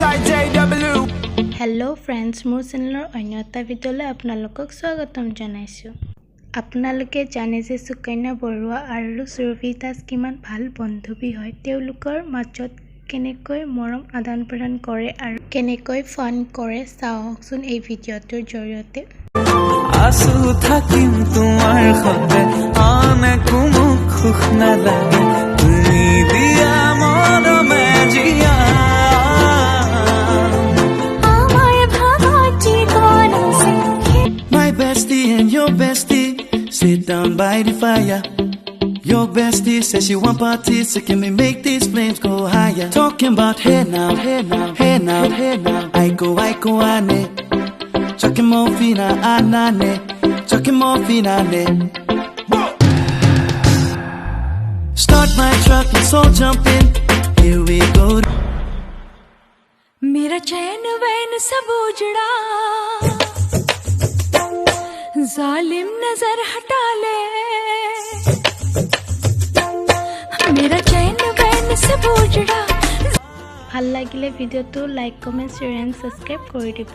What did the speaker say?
Hello friends मोर चेनेलर अन्य एटा भिडिओले आपनालोকক स्वागतम जनाइছো। आपनालोके जाने जे सुकन्या बरुवा आरु सुरभि दास किमान ভাল बंधुबी হয় তেওলোকৰ মাজত কেনেকৈ মৰম আদান প্ৰদান কৰে আৰু কেনেকৈ ফান কৰে চাওকচোন এই ভিডিঅ'টোৰ জৰিয়তে। आसु থাকিম তোমাৰ সতে আনে কোনো খুখ নালাগে তুমি দিয়া মৰমে জিয়া My bestie and your bestie sit down by the fire. Your bestie says she want parties, so can we make these flames go higher? Talking about hey now, hey now, hey now, hey now. I go, ane. Chucking more fina, anane. Chucking more fina, ne. Start my truck, let's all jump in. Here we go. मेरा चैन van सब उजड़ा जालिम नजर हटा ले मेरा चैन van सब उजड़ा। ভাল লাগিলে ভিডিঅ'টো like comment share and subscribe কৰি দিব।